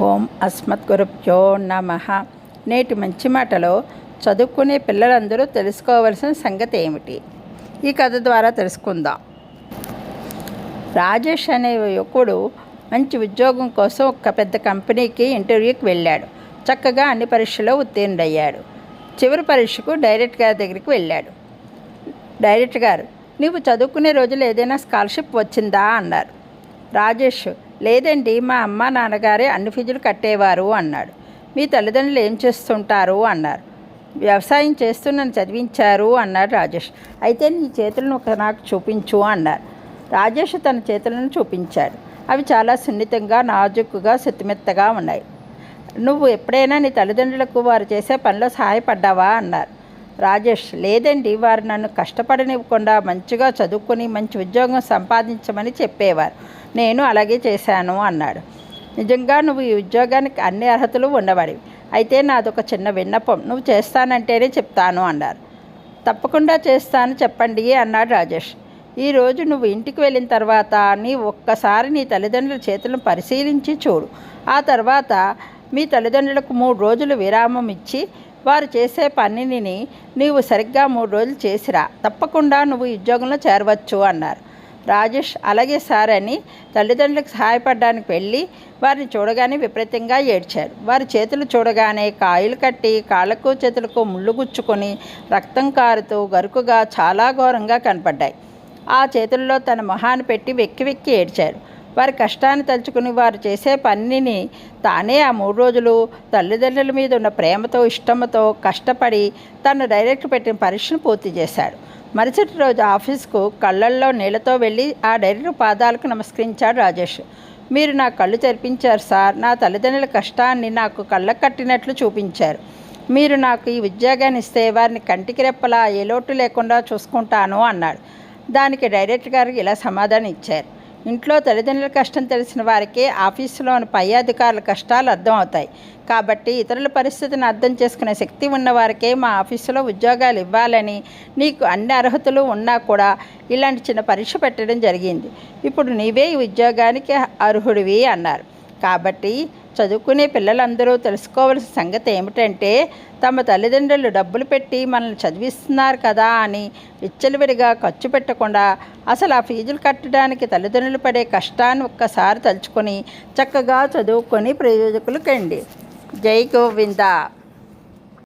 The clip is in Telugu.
ఓం అస్మద్గురుభ్యో నమః. నేటి మంచి మాటలో చదువుకునే పిల్లలందరూ తెలుసుకోవలసిన సంగతి ఏమిటి ఈ కథ ద్వారా తెలుసుకుందాం. రాజేష్ అనే యువకుడు మంచి ఉద్యోగం కోసం ఒక పెద్ద కంపెనీకి ఇంటర్వ్యూకి వెళ్ళాడు. చక్కగా అన్ని పరీక్షల్లో ఉత్తీర్ణుడయ్యాడు. చివరి పరీక్షకు డైరెక్టర్ గారి దగ్గరికి వెళ్ళాడు. డైరెక్టర్ గారు, నీవు చదువుకునే రోజులు ఏదైనా స్కాలర్షిప్ వచ్చిందా అన్నారు. రాజేష్, లేదండి, మా అమ్మ నాన్నగారే అన్ని ఫీజులు కట్టేవారు అన్నాడు. మీ తల్లిదండ్రులు ఏం చేస్తుంటారు అన్నారు. వ్యవసాయం చేస్తూ నన్ను చదివించారు అన్నాడు రాజేష్. అయితే నీ చేతులను నాకు చూపించు అన్నారు. రాజేష్ తన చేతులను చూపించాడు. అవి చాలా సున్నితంగా, నాజుకుగా, శుతిమెత్తగా ఉన్నాయి. నువ్వు ఎప్పుడైనా నీ తల్లిదండ్రులకు వారు చేసే పనిలో సహాయపడ్డావా అన్నారు. రాజేష్, లేదండి, వారు నన్ను కష్టపడనివ్వకుండా మంచిగా చదువుకొని మంచి ఉద్యోగం సంపాదించమని చెప్పేవారు. నేను అలాగే చేశాను అన్నాడు. నిజంగా నువ్వు ఈ ఉద్యోగానికి అన్ని అర్హతలు ఉన్నవాడివి. అయితే నాదొక చిన్న విన్నపం, నువ్వు చేస్తానంటేనే చెప్తాను అన్నారు. తప్పకుండా చేస్తాను, చెప్పండి అన్నాడు రాజేష్. ఈరోజు నువ్వు ఇంటికి వెళ్ళిన తర్వాత ఒక్కసారి నీ తల్లిదండ్రుల చేతులను పరిశీలించి చూడు. ఆ తర్వాత మీ తల్లిదండ్రులకు 3 రోజులు విరామం ఇచ్చి వారు చేసే పనిని నీవు సరిగ్గా 3 రోజులు చేసిరా. తప్పకుండా నువ్వు ఈ ఉద్యోగంలో చేరవచ్చు అన్నారు. రాజేష్ అలాగే సార్ అని తల్లిదండ్రులకు సహాయపడడానికి వెళ్ళి వారిని చూడగానే విపరీతంగా ఏడ్చారు. వారి చేతులు చూడగానే కాయలు కట్టి కాళ్ళకు చేతులకు ముళ్ళు గుచ్చుకొని రక్తం కారుతూ గరుకుగా చాలా ఘోరంగా కనపడ్డాయి. ఆ చేతుల్లో తన మొహాన్ని పెట్టి వెక్కి వెక్కి ఏడ్చారు. వారి కష్టాన్ని తలుచుకుని వారు చేసే పనిని తానే ఆ 3 రోజులు తల్లిదండ్రుల మీద ఉన్న ప్రేమతో, ఇష్టంతో కష్టపడి తను డైరెక్టర్ పెట్టిన పరీక్షను పూర్తి చేశాడు. మరుసటి రోజు ఆఫీస్కు కళ్ళల్లో నీళ్లతో వెళ్ళి ఆ డైరెక్టర్ పాదాలకు నమస్కరించాడు రాజేష్. మీరు నా కళ్ళు తెరిపించారు సార్. నా తల్లిదండ్రుల కష్టాన్ని నాకు కళ్ళకు కట్టినట్లు చూపించారు. మీరు నాకు ఈ ఉద్యోగాన్ని ఇస్తే వారిని కంటికి రెప్పలా ఏ లోటు లేకుండా చూసుకుంటాను అన్నాడు. దానికి డైరెక్టర్ గారు ఇలా సమాధానం ఇచ్చారు. ఇంట్లో తల్లిదండ్రుల కష్టం తెలిసిన వారికే ఆఫీసులోని పై అధికారుల కష్టాలు అర్థం అవుతాయి. కాబట్టి ఇతరుల పరిస్థితిని అర్థం చేసుకునే శక్తి ఉన్నవారికే మా ఆఫీసులో ఉద్యోగాలు ఇవ్వాలని నీకు అన్ని అర్హతలు ఉన్నా కూడా ఇలాంటి చిన్న పరీక్ష పెట్టడం జరిగింది. ఇప్పుడు నీవే ఈ ఉద్యోగానికి అర్హుడివి అన్నారు. కాబట్టి చదువుకునే పిల్లలందరూ తెలుసుకోవాల్సిన సంగతి ఏమిటంటే, తమ తల్లిదండ్రులు డబ్బులు పెట్టి మనల్ని చదివిస్తున్నారు కదా అని విచ్చలవిడిగా ఖర్చు పెట్టకుండా అసలు ఆ ఫీజులు కట్టడానికి తల్లిదండ్రులు పడే కష్టాన్ని ఒక్కసారి తలుచుకొని చక్కగా చదువుకొని ప్రయోజకులు కండి. జై గోవింద.